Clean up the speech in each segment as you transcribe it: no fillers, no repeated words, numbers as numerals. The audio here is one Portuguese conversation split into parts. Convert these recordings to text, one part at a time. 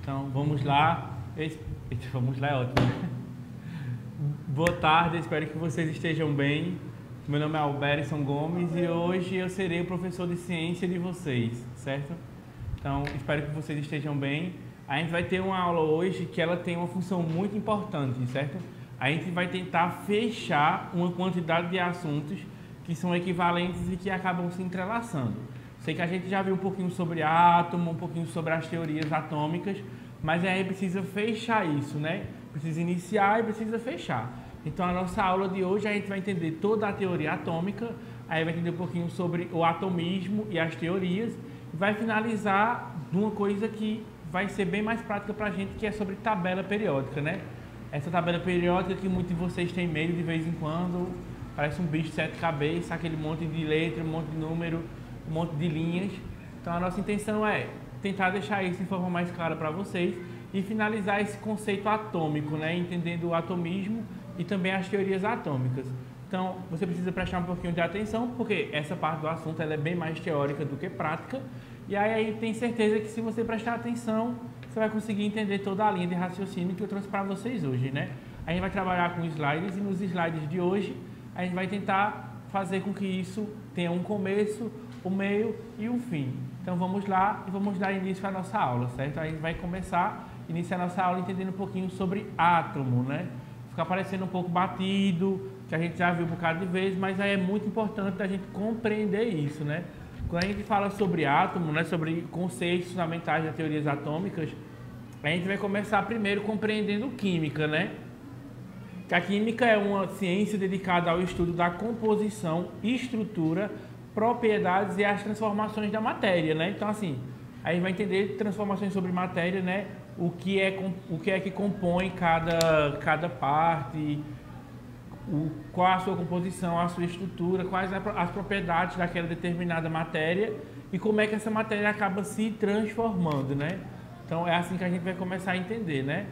Então, vamos lá. Vamos lá, é ótimo. Boa tarde, espero que vocês estejam bem. Meu nome é Alberson Gomes e hoje eu serei o professor de ciência de vocês, certo? Então, espero que vocês estejam bem. A gente vai ter uma aula hoje que ela tem uma função muito importante, certo? A gente vai tentar fechar uma quantidade de assuntos que são equivalentes e que acabam se entrelaçando. Sei que a gente já viu um pouquinho sobre átomo, um pouquinho sobre as teorias atômicas, mas aí precisa fechar isso, né? Precisa iniciar e precisa fechar. Então a nossa aula de hoje a gente vai entender toda a teoria atômica, aí vai entender um pouquinho sobre o atomismo e as teorias, e vai finalizar numa coisa que vai ser bem mais prática para a gente, que é sobre tabela periódica, né? Essa tabela periódica que muitos de vocês têm medo de vez em quando, parece um bicho de 7 cabeças, aquele monte de letra, um monte de número, um monte de linhas. Então a nossa intenção é tentar deixar isso de forma mais clara para vocês e finalizar esse conceito atômico, né? Entendendo o atomismo e também as teorias atômicas. Então você precisa prestar um pouquinho de atenção, porque essa parte do assunto ela é bem mais teórica do que prática. E aí tem certeza que se você prestar atenção, você vai conseguir entender toda a linha de raciocínio que eu trouxe para vocês hoje, né? A gente vai trabalhar com slides e nos slides de hoje a gente vai tentar fazer com que isso tenha um começo, um meio e um fim. Então vamos lá e vamos dar início à nossa aula, certo? A gente vai iniciar a nossa aula entendendo um pouquinho sobre átomo, né? Fica parecendo um pouco batido, que a gente já viu um bocado de vezes, mas aí é muito importante a gente compreender isso, né? Quando a gente fala sobre átomo, né, sobre conceitos fundamentais das teorias atômicas, a gente vai começar primeiro compreendendo química, né? Que a química é uma ciência dedicada ao estudo da composição, estrutura, propriedades e as transformações da matéria, né? Então, assim, a gente vai entender transformações sobre matéria, né? O que é que compõe cada parte, qual a sua composição, a sua estrutura, quais as propriedades daquela determinada matéria e como é que essa matéria acaba se transformando, né? Então é assim que a gente vai começar a entender, né?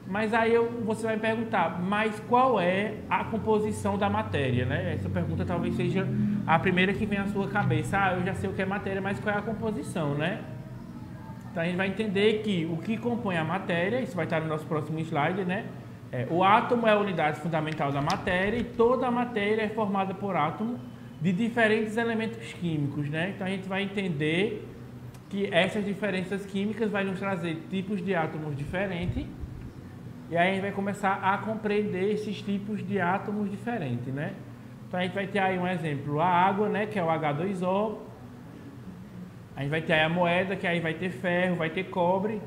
Mas aí você vai me perguntar, mas qual é a composição da matéria, né? Essa pergunta talvez seja a primeira que vem à sua cabeça. Ah, eu já sei o que é matéria, mas qual é a composição, né? Então a gente vai entender que o que compõe a matéria, isso vai estar no nosso próximo slide, né? O átomo é a unidade fundamental da matéria e toda a matéria é formada por átomos de diferentes elementos químicos, né? Então a gente vai entender que essas diferenças químicas vão nos trazer tipos de átomos diferentes e aí a gente vai começar a compreender esses tipos de átomos diferentes, né? Então a gente vai ter aí um exemplo, a água, né, que é o H2O. A gente vai ter aí a moeda, que aí vai ter ferro, vai ter cobre.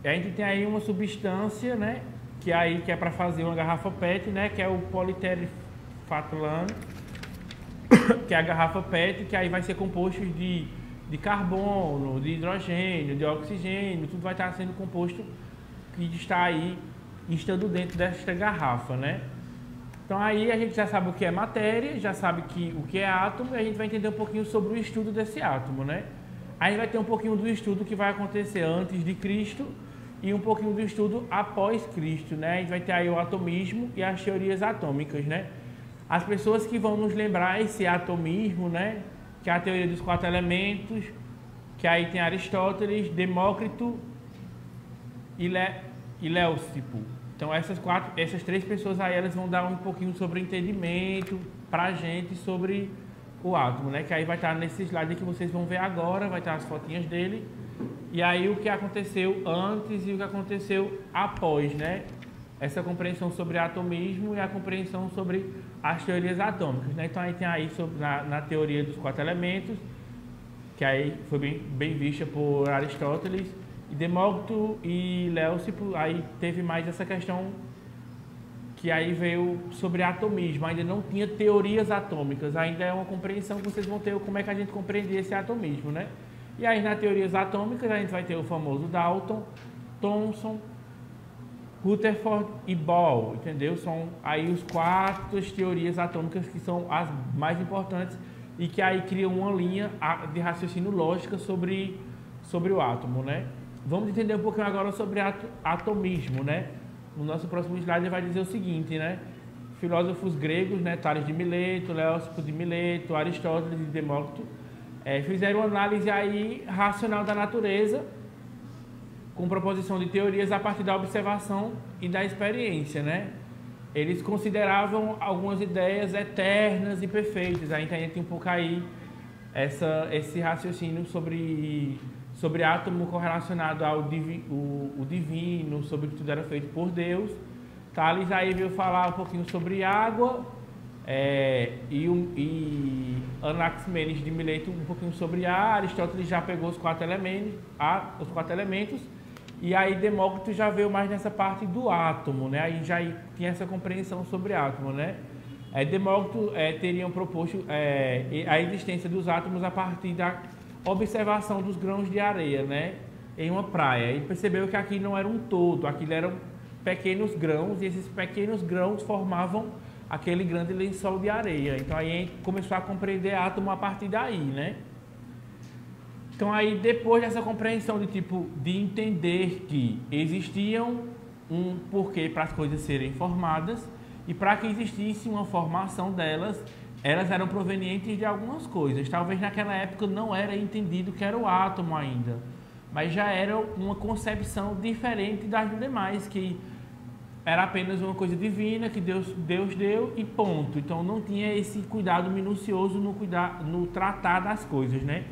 E a gente tem aí uma substância, né, que é para fazer uma garrafa PET, né, que é o politerifalano, que é a garrafa PET, que aí vai ser composto de carbono, de hidrogênio, de oxigênio, tudo vai estar sendo composto que está aí, estando dentro desta garrafa, né? Então aí a gente já sabe o que é matéria, já sabe o que é átomo, e a gente vai entender um pouquinho sobre o estudo desse átomo, né? Aí vai ter um pouquinho do estudo que vai acontecer antes de Cristo e um pouquinho do estudo após Cristo, né? A gente vai ter aí o atomismo e as teorias atômicas, né? As pessoas que vão nos lembrar esse atomismo, né? Que é a teoria dos 4 elementos, que aí tem Aristóteles, Demócrito e Leucipo. Então essas 3 pessoas aí, elas vão dar um pouquinho sobre o entendimento pra gente sobre o átomo, né? Que aí vai estar nesse slide que vocês vão ver agora, vai estar as fotinhas dele. E aí o que aconteceu antes e o que aconteceu após, né? Essa compreensão sobre atomismo e a compreensão sobre as teorias atômicas, né? Então aí tem aí na teoria dos 4 elementos, que aí foi bem vista por Aristóteles, e Demócrito e Leucipo, aí teve mais essa questão que aí veio sobre atomismo, ainda não tinha teorias atômicas, ainda é uma compreensão que vocês vão ter como é que a gente compreendia esse atomismo, né? E aí nas teorias atômicas a gente vai ter o famoso Dalton, Thomson, Rutherford e Bohr, entendeu? São aí os 4 teorias atômicas que são as mais importantes e que aí criam uma linha de raciocínio lógica sobre o átomo, né? Vamos entender um pouquinho agora sobre atomismo, né? No nosso próximo slide ele vai dizer o seguinte, né? Filósofos gregos, né? Tales de Mileto, Leucipo de Mileto, Aristóteles e Demócrito fizeram uma análise aí racional da natureza com proposição de teorias a partir da observação e da experiência, né? Eles consideravam algumas ideias eternas e perfeitas. A gente tem um pouco aí esse raciocínio sobre átomo correlacionado ao o divino, sobre que tudo era feito por Deus. Tales aí veio falar um pouquinho sobre água, e Anaximenes de Mileto um pouquinho sobre ar. Aristóteles já pegou os quatro elementos, e aí Demócrito já veio mais nessa parte do átomo, né? Aí já tinha essa compreensão sobre átomo, né? Demócrito teriam proposto a existência dos átomos a partir da observação dos grãos de areia, né? Em uma praia. E percebeu que aquilo não era um todo, aquilo eram pequenos grãos, e esses pequenos grãos formavam aquele grande lençol de areia. Então aí a gente começou a compreender átomo a partir daí, né? Então aí depois dessa compreensão de entender que existiam um porquê para as coisas serem formadas, e para que existisse uma formação delas, elas eram provenientes de algumas coisas. Talvez naquela época não era entendido que era o átomo ainda, mas já era uma concepção diferente das demais, que era apenas uma coisa divina que Deus deu e ponto. Então não tinha esse cuidado minucioso no tratar das coisas, né?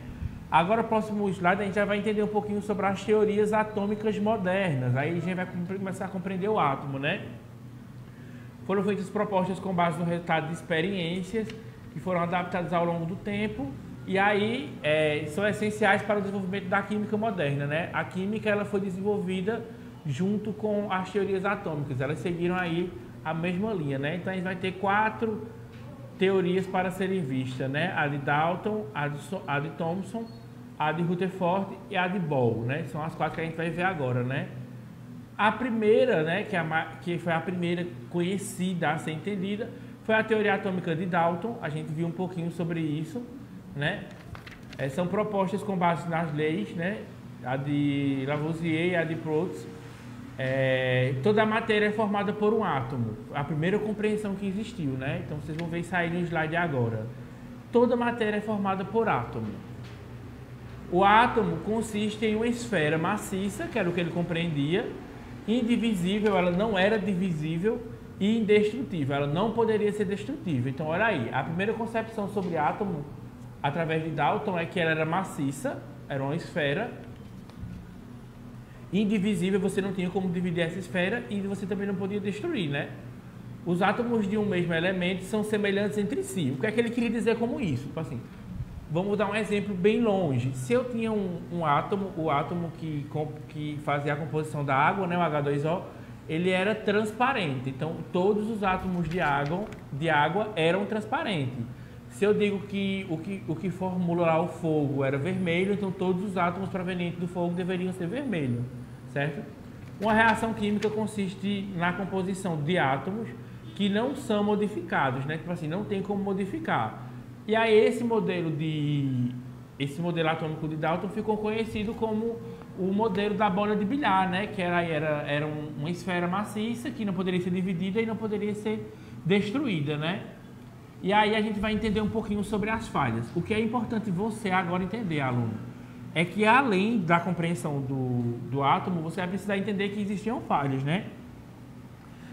Agora, o próximo slide, a gente já vai entender um pouquinho sobre as teorias atômicas modernas. Aí a gente vai começar a compreender o átomo, né? Foram feitas propostas com base no resultado de experiências que foram adaptadas ao longo do tempo, e aí são essenciais para o desenvolvimento da química moderna, né? A química ela foi desenvolvida junto com as teorias atômicas, elas seguiram aí a mesma linha, né? Então a gente vai ter 4 teorias para serem vistas, né? A de Dalton, a de Thomson, a de Rutherford e a de Bohr, né? São as 4 que a gente vai ver agora, né? A primeira, né, que foi a primeira conhecida a ser entendida, foi a teoria atômica de Dalton. A gente viu um pouquinho sobre isso, né? São propostas com base nas leis, né? A de Lavoisier e a de Proust. Toda a matéria é formada por um átomo. A primeira compreensão que existiu, né? Então vocês vão ver isso aí no slide agora. Toda matéria é formada por átomo. O átomo consiste em uma esfera maciça, que era o que ele compreendia, indivisível, ela não era divisível, e indestrutível, ela não poderia ser destrutível. Então, olha aí, a primeira concepção sobre átomo, através de Dalton, é que ela era maciça, era uma esfera, indivisível, você não tinha como dividir essa esfera, e você também não podia destruir, né? Os átomos de um mesmo elemento são semelhantes entre si. O que é que ele queria dizer como isso? Tipo assim, vamos dar um exemplo bem longe. Se eu tinha um átomo, o átomo que fazia a composição da água, né, o H2O, ele era transparente. Então, todos os átomos de água eram transparentes. Se eu digo que o que formula lá o fogo era vermelho, então todos os átomos provenientes do fogo deveriam ser vermelhos, certo? Uma reação química consiste na composição de átomos que não são modificados, né? Tipo assim, não tem como modificar. E aí esse modelo atômico de Dalton ficou conhecido como o modelo da bola de bilhar, né? Que era uma esfera maciça que não poderia ser dividida e não poderia ser destruída, né? E aí a gente vai entender um pouquinho sobre as falhas. O que é importante você agora entender, aluno, é que além da compreensão do átomo, você vai precisar entender que existiam falhas, né?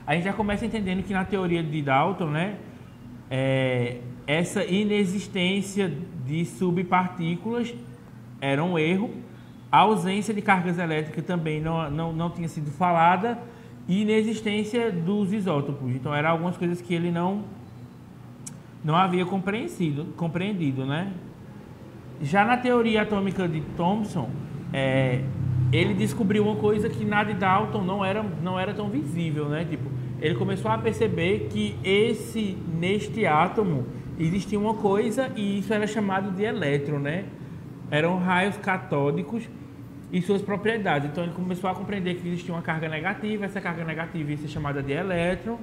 A gente já começa entendendo que na teoria de Dalton, né, essa inexistência de subpartículas era um erro, a ausência de cargas elétricas também não tinha sido falada, e inexistência dos isótopos. Então, eram algumas coisas que ele não havia compreendido, né? Já na teoria atômica de Thomson, ele descobriu uma coisa que na de Dalton não era tão visível, né? Tipo, ele começou a perceber que neste átomo existia uma coisa, e isso era chamado de elétron, né? Eram raios catódicos e suas propriedades. Então ele começou a compreender que existia uma carga negativa, essa carga negativa ia ser chamada de elétron,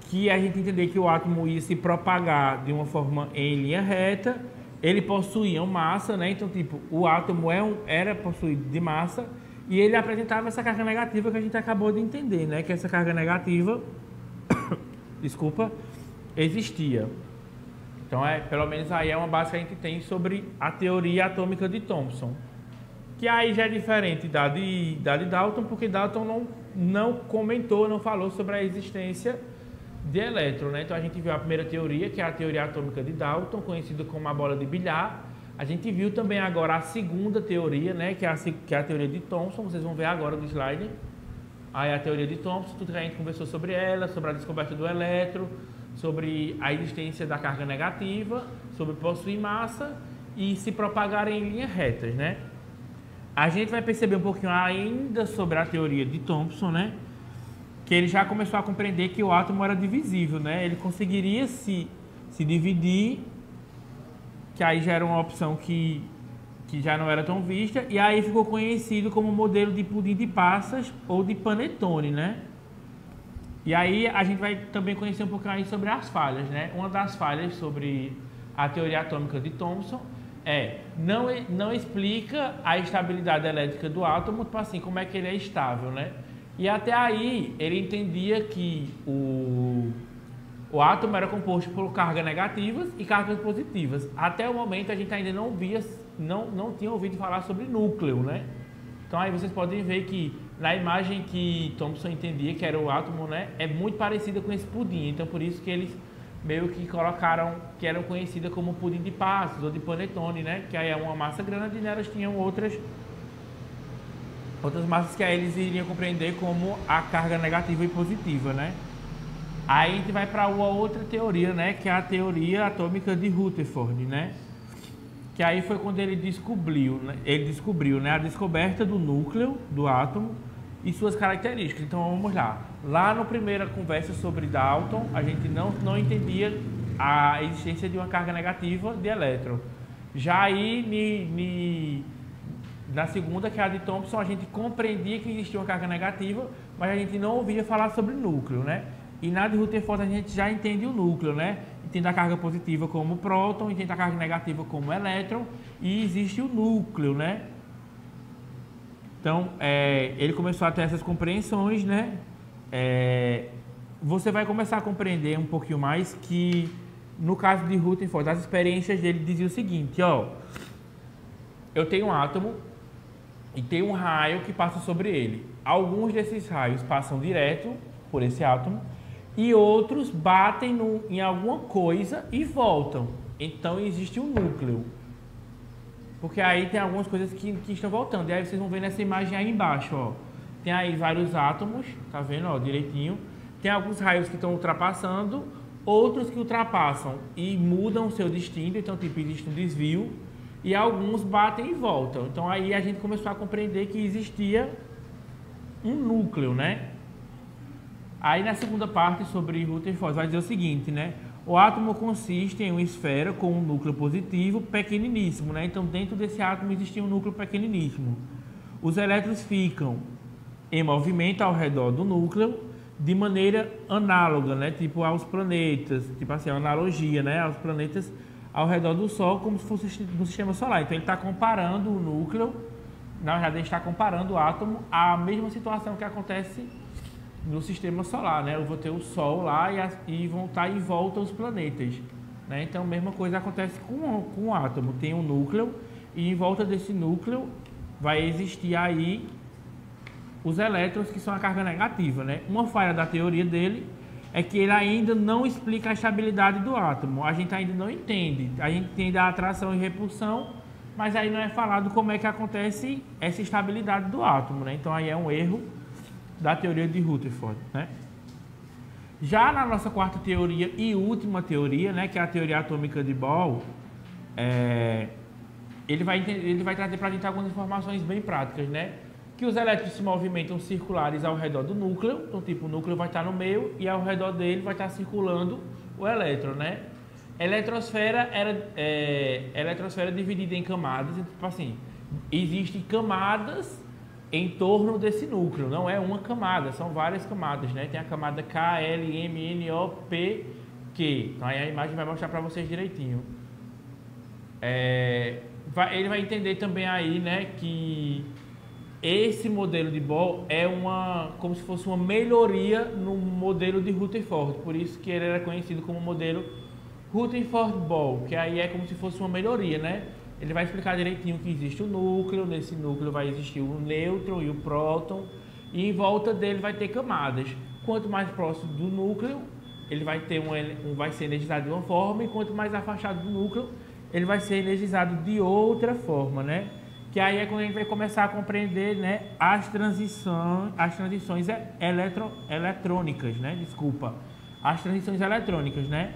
que a gente entender que o átomo ia se propagar de uma forma em linha reta, ele possuía uma massa, né? Então, tipo, o átomo era possuído de massa, e ele apresentava essa carga negativa que a gente acabou de entender, né? Que essa carga negativa, desculpa, existia. Então, pelo menos aí é uma base que a gente tem sobre a teoria atômica de Thomson. que aí já é diferente da de Dalton, porque Dalton não comentou, não falou sobre a existência de elétron, né? Então a gente viu a primeira teoria, que é a teoria atômica de Dalton, conhecida como a bola de bilhar. A gente viu também agora a segunda teoria, né? Que é a teoria de Thomson, vocês vão ver agora no slide. Aí a teoria de Thomson, tudo que a gente conversou sobre ela, sobre a descoberta do elétron, sobre a existência da carga negativa, sobre possuir massa e se propagar em linhas retas, né? A gente vai perceber um pouquinho ainda sobre a teoria de Thomson, né? Que ele já começou a compreender que o átomo era divisível, né? Ele conseguiria se dividir, que aí já era uma opção que já não era tão vista, e aí ficou conhecido como modelo de pudim de passas ou de panetone, né? E aí a gente vai também conhecer um pouquinho aí sobre as falhas, né? Uma das falhas sobre a teoria atômica de Thomson não explica a estabilidade elétrica do átomo, tipo assim, como é que ele é estável, né? E até aí ele entendia que o átomo era composto por cargas negativas e cargas positivas. Até o momento a gente ainda não tinha ouvido falar sobre núcleo, né? Então aí vocês podem ver que na imagem que Thomson entendia que era o átomo, né, é muito parecida com esse pudim. Então por isso que eles meio que colocaram que eram conhecidas como pudim de passas ou de panetone, né? Que aí é uma massa grande e nelas tinham outras massas que aí eles iriam compreender como a carga negativa e positiva, né? Aí a gente vai para uma outra teoria, né? Que é a teoria atômica de Rutherford, né? Que aí foi quando ele descobriu, né, a descoberta do núcleo do átomo e suas características. Então vamos lá. Lá na primeira conversa sobre Dalton, a gente não entendia a existência de uma carga negativa de elétron. Já aí na segunda, que é a de Thomson, a gente compreendia que existia uma carga negativa, mas a gente não ouvia falar sobre núcleo, né? E na de Rutherford a gente já entende o núcleo, né? Entende a carga positiva como próton, entende a carga negativa como elétron, e existe o núcleo, né? Então, ele começou a ter essas compreensões, né? Você vai começar a compreender um pouquinho mais que, no caso de Rutherford, as experiências dele diziam o seguinte, ó, eu tenho um átomo e tem um raio que passa sobre ele. Alguns desses raios passam direto por esse átomo e outros batem em alguma coisa e voltam. Então existe um núcleo. Porque aí tem algumas coisas que estão voltando. E aí vocês vão ver nessa imagem aí embaixo, ó. Tem aí vários átomos, tá vendo, ó, direitinho. Tem alguns raios que estão ultrapassando, outros que ultrapassam e mudam o seu destino, então tipo, existe um desvio. E alguns batem e voltam. Então aí a gente começou a compreender que existia um núcleo, né? Aí na segunda parte sobre Rutherford vai dizer o seguinte, né? O átomo consiste em uma esfera com um núcleo positivo pequeniníssimo, né? Então dentro desse átomo existia um núcleo pequeniníssimo. Os elétrons ficam em movimento ao redor do núcleo de maneira análoga, né? Tipo aos planetas, tipo assim, uma analogia, né? Aos planetas ao redor do Sol, como se fosse no sistema solar. Então ele está comparando o núcleo, na verdade ele está comparando o átomo à mesma situação que acontece no sistema solar, né? Eu vou ter o Sol lá e vão estar em volta os planetas, né? Então a mesma coisa acontece com o átomo. Tem um núcleo e em volta desse núcleo vai existir aí os elétrons, que são a carga negativa, né? Uma falha da teoria dele é que ele ainda não explica a estabilidade do átomo. A gente ainda não entende. A gente entende a atração e repulsão, mas aí não é falado como é que acontece essa estabilidade do átomo, né? Então aí é um erro da teoria de Rutherford, né? Já na nossa quarta teoria e última teoria, né, que é a teoria atômica de Bohr, ele vai trazer para a gente algumas informações bem práticas, né? Que os elétrons se movimentam circulares ao redor do núcleo, então tipo, o núcleo vai estar no meio e ao redor dele vai estar circulando o elétron, né? A eletrosfera é dividida em camadas, tipo assim, existem camadas em torno desse núcleo, não é uma camada, são várias camadas, né? Tem a camada K, L, M, N, O, P, Q. Então aí a imagem vai mostrar para vocês direitinho. Ele vai entender também aí, né, que esse modelo de Bohr é como se fosse uma melhoria no modelo de Rutherford, por isso que ele era conhecido como modelo Rutherford-Bohr, que aí é como se fosse uma melhoria, né? Ele vai explicar direitinho que existe o núcleo, nesse núcleo vai existir o nêutron e o próton, e em volta dele vai ter camadas. Quanto mais próximo do núcleo, ele vai ter vai ser energizado de uma forma, e quanto mais afastado do núcleo, ele vai ser energizado de outra forma, né? Que aí é quando a gente vai começar a compreender, né, as transições eletrônicas, né? Desculpa. As transições eletrônicas, né?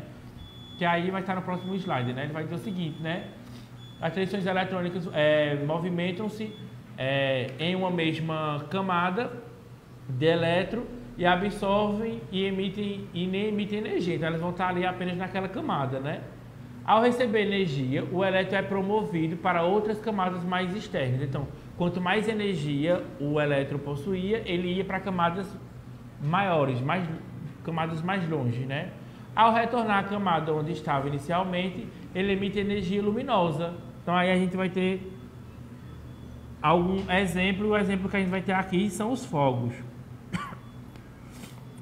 Que aí vai estar no próximo slide, né? Ele vai dizer o seguinte, né? As transições eletrônicas movimentam-se em uma mesma camada de elétron e absorvem e nem emitem energia. Então elas vão estar ali apenas naquela camada, né? Ao receber energia, o elétron é promovido para outras camadas mais externas. Então, quanto mais energia o elétron possuía, ele ia para camadas maiores, camadas mais longe, né? Ao retornar à camada onde estava inicialmente, ele emite energia luminosa. Então aí a gente vai ter algum exemplo. O exemplo que a gente vai ter aqui são os fogos.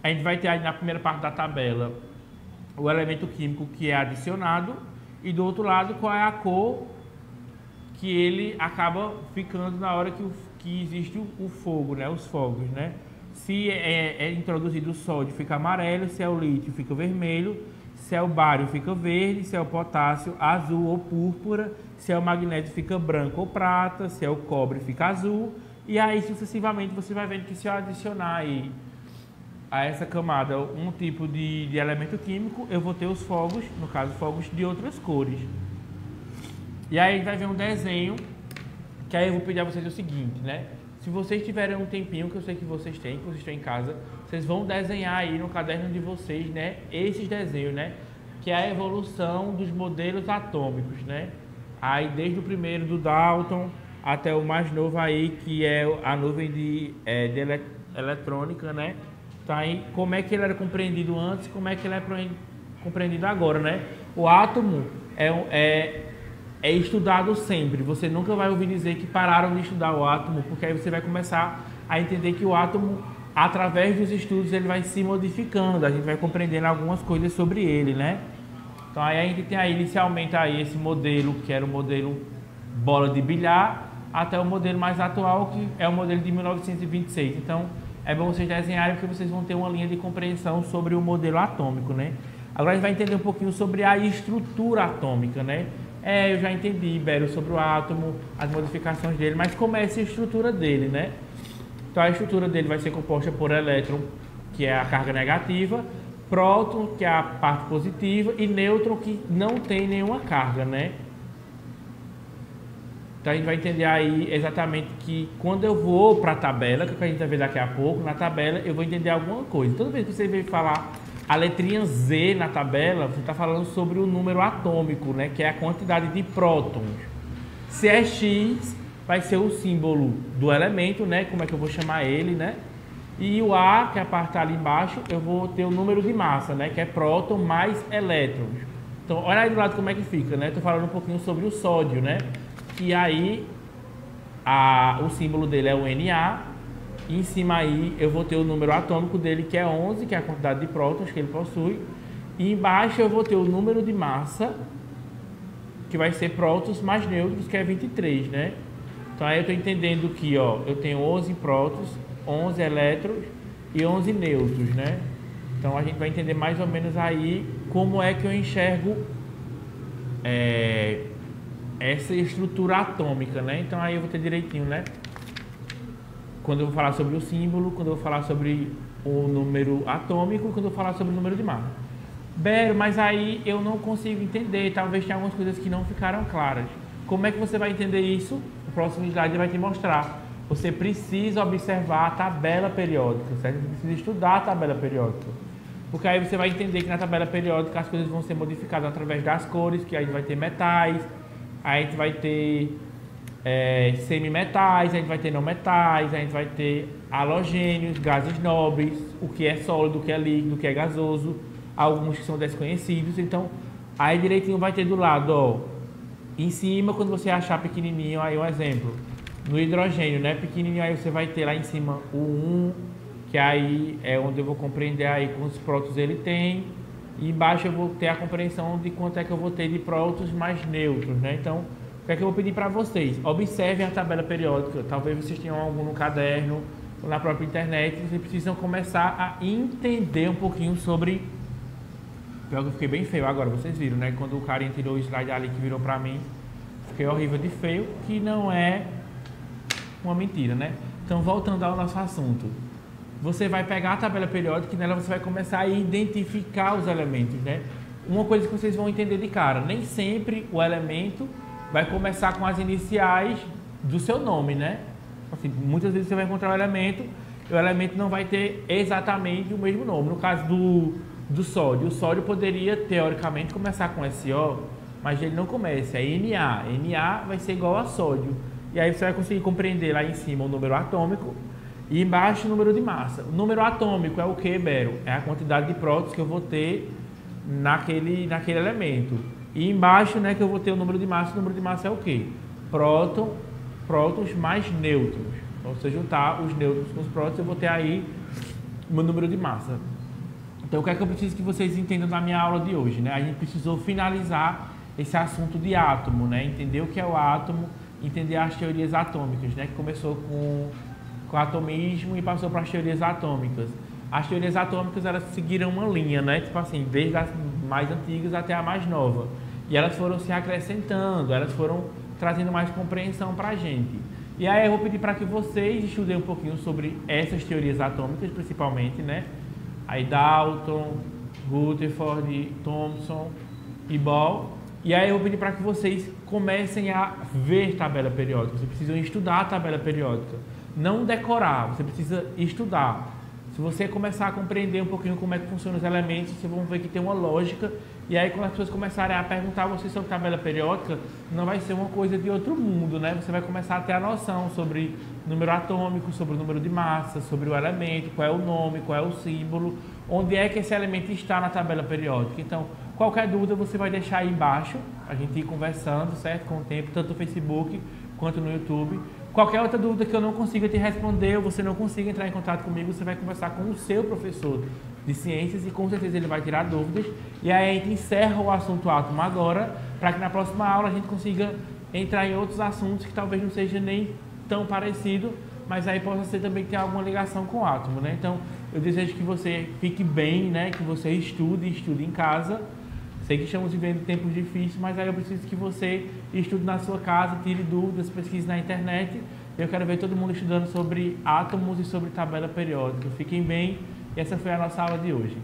A gente vai ter aí na primeira parte da tabela o elemento químico que é adicionado e do outro lado qual é a cor que ele acaba ficando na hora que existe o fogo, né? Os fogos, né? Se é introduzido o sódio fica amarelo, se é o lítio fica vermelho, se é o bário fica verde, se é o potássio azul ou púrpura, se é o magnésio fica branco ou prata, se é o cobre fica azul, e aí sucessivamente você vai vendo que se eu adicionar aí a essa camada um tipo de elemento químico, eu vou ter os fogos, no caso fogos de outras cores. E aí a gente vai ver um desenho, que aí eu vou pedir a vocês o seguinte, né? Se vocês tiverem um tempinho, que eu sei que vocês têm, que vocês estão em casa, vocês vão desenhar aí no caderno de vocês, né? Esses desenhos, né? Que é a evolução dos modelos atômicos, né? Aí desde o primeiro do Dalton até o mais novo aí, que é a nuvem de eletrônica, né? Então aí, como é que ele era compreendido antes, como é que ele é compreendido agora, né? O átomo é estudado sempre. Você nunca vai ouvir dizer que pararam de estudar o átomo, porque aí você vai começar a entender que o átomo, através dos estudos, ele vai se modificando. A gente vai compreendendo algumas coisas sobre ele, né? Então aí a gente tem aí, inicialmente aí esse modelo, que era o modelo bola de bilhar, até o modelo mais atual, que é o modelo de 1926. Então é bom vocês desenharem, porque vocês vão ter uma linha de compreensão sobre o modelo atômico, né? Agora a gente vai entender um pouquinho sobre a estrutura atômica, né? Eu já entendi, Ibério, sobre o átomo, as modificações dele, mas como é essa estrutura dele, né? Então a estrutura dele vai ser composta por elétron, que é a carga negativa, próton, que é a parte positiva, e nêutron, que não tem nenhuma carga, né? Então a gente vai entender aí exatamente que quando eu vou para a tabela, que a gente vai ver daqui a pouco, na tabela eu vou entender alguma coisa. Toda vez que você vem falar a letrinha Z na tabela, você está falando sobre o número atômico, né? Que é a quantidade de prótons. Se é X, vai ser o símbolo do elemento, né? Como é que eu vou chamar ele, né? E o A, que é a parte ali embaixo, eu vou ter o número de massa, né? Que é próton mais elétrons. Então, olha aí do lado como é que fica, né? Estou falando um pouquinho sobre o sódio, né? E aí, o símbolo dele é o Na. E em cima aí eu vou ter o número atômico dele, que é 11, que é a quantidade de prótons que ele possui. E embaixo eu vou ter o número de massa, que vai ser prótons mais nêutrons, que é 23, né? Então aí eu estou entendendo que, ó, eu tenho 11 prótons, 11 elétrons e 11 nêutrons, né? Então a gente vai entender mais ou menos aí como é que eu enxergo essa estrutura atômica, né? Então aí eu vou ter direitinho, né? Quando eu vou falar sobre o símbolo, quando eu vou falar sobre o número atômico, quando eu vou falar sobre o número de massa. Bero, mas aí eu não consigo entender, talvez tenha algumas coisas que não ficaram claras. Como é que você vai entender isso? O próximo slide vai te mostrar. Você precisa observar a tabela periódica, certo? Você precisa estudar a tabela periódica. Porque aí você vai entender que na tabela periódica as coisas vão ser modificadas através das cores, que aí vai ter metais, aí a gente vai ter semimetais, a gente vai ter não metais, a gente vai ter halogênios, gases nobres, o que é sólido, o que é líquido, o que é gasoso, alguns que são desconhecidos. Então, aí direitinho vai ter do lado, ó, em cima, quando você achar pequenininho, aí um exemplo, no hidrogênio, né, pequenininho, aí você vai ter lá em cima o 1, que aí é onde eu vou compreender aí quantos prótons ele tem, e embaixo eu vou ter a compreensão de quanto é que eu vou ter de prótons mais nêutrons, né? Então, que é que eu vou pedir para vocês? Observem a tabela periódica, talvez vocês tenham algum no caderno ou na própria internet, vocês precisam começar a entender um pouquinho sobre... Pior que eu fiquei bem feio agora, vocês viram, né? Quando o carinha tirou o slide ali que virou para mim, fiquei horrível de feio, que não é uma mentira, né? Então, voltando ao nosso assunto, você vai pegar a tabela periódica e nela você vai começar a identificar os elementos, né? Uma coisa que vocês vão entender de cara, nem sempre o elemento vai começar com as iniciais do seu nome, né? Assim, muitas vezes você vai encontrar o elemento não vai ter exatamente o mesmo nome. No caso do sódio, o sódio poderia, teoricamente, começar com SO, mas ele não começa, é Na. Na vai ser igual a sódio. E aí você vai conseguir compreender lá em cima o número atômico e embaixo o número de massa. O número atômico é o que, Bero? É a quantidade de prótons que eu vou ter naquele elemento. E embaixo, né, que eu vou ter o número de massa. O número de massa é o que? Prótons mais nêutrons. Então, se eu juntar os nêutrons com os prótons, eu vou ter aí o meu número de massa. Então, o que é que eu preciso que vocês entendam na minha aula de hoje, né? A gente precisou finalizar esse assunto de átomo, né? Entender o que é o átomo, entender as teorias atômicas, né? Que começou com o atomismo e passou para as teorias atômicas. As teorias atômicas, elas seguiram uma linha, né? Tipo assim, desde as mais antigas até a mais nova. E elas foram se acrescentando, elas foram trazendo mais compreensão para a gente. E aí eu vou pedir para que vocês estudem um pouquinho sobre essas teorias atômicas, principalmente, né? Aí Dalton, Rutherford, Thomson e Bohr. E aí eu vou pedir para que vocês comecem a ver tabela periódica. Vocês precisam estudar a tabela periódica. Não decorar, você precisa estudar. Se você começar a compreender um pouquinho como é que funcionam os elementos, vocês vão ver que tem uma lógica. E aí quando as pessoas começarem a perguntar a você sobre tabela periódica, não vai ser uma coisa de outro mundo, né? Você vai começar a ter a noção sobre número atômico, sobre o número de massa, sobre o elemento, qual é o nome, qual é o símbolo, onde é que esse elemento está na tabela periódica. Então, qualquer dúvida você vai deixar aí embaixo, a gente ir conversando, certo? Com o tempo, tanto no Facebook quanto no YouTube. Qualquer outra dúvida que eu não consiga te responder ou você não consiga entrar em contato comigo, você vai conversar com o seu professor de ciências e com certeza ele vai tirar dúvidas. E aí a gente encerra o assunto átomo agora, para que na próxima aula a gente consiga entrar em outros assuntos que talvez não seja nem tão parecido, mas aí possa ser também que tenha alguma ligação com o átomo, né? Então eu desejo que você fique bem, né? Que você estude em casa. Sei que estamos vivendo tempos difíceis, mas aí eu preciso que você estude na sua casa, tire dúvidas, pesquise na internet. Eu quero ver todo mundo estudando sobre átomos e sobre tabela periódica. Fiquem bem e essa foi a nossa aula de hoje.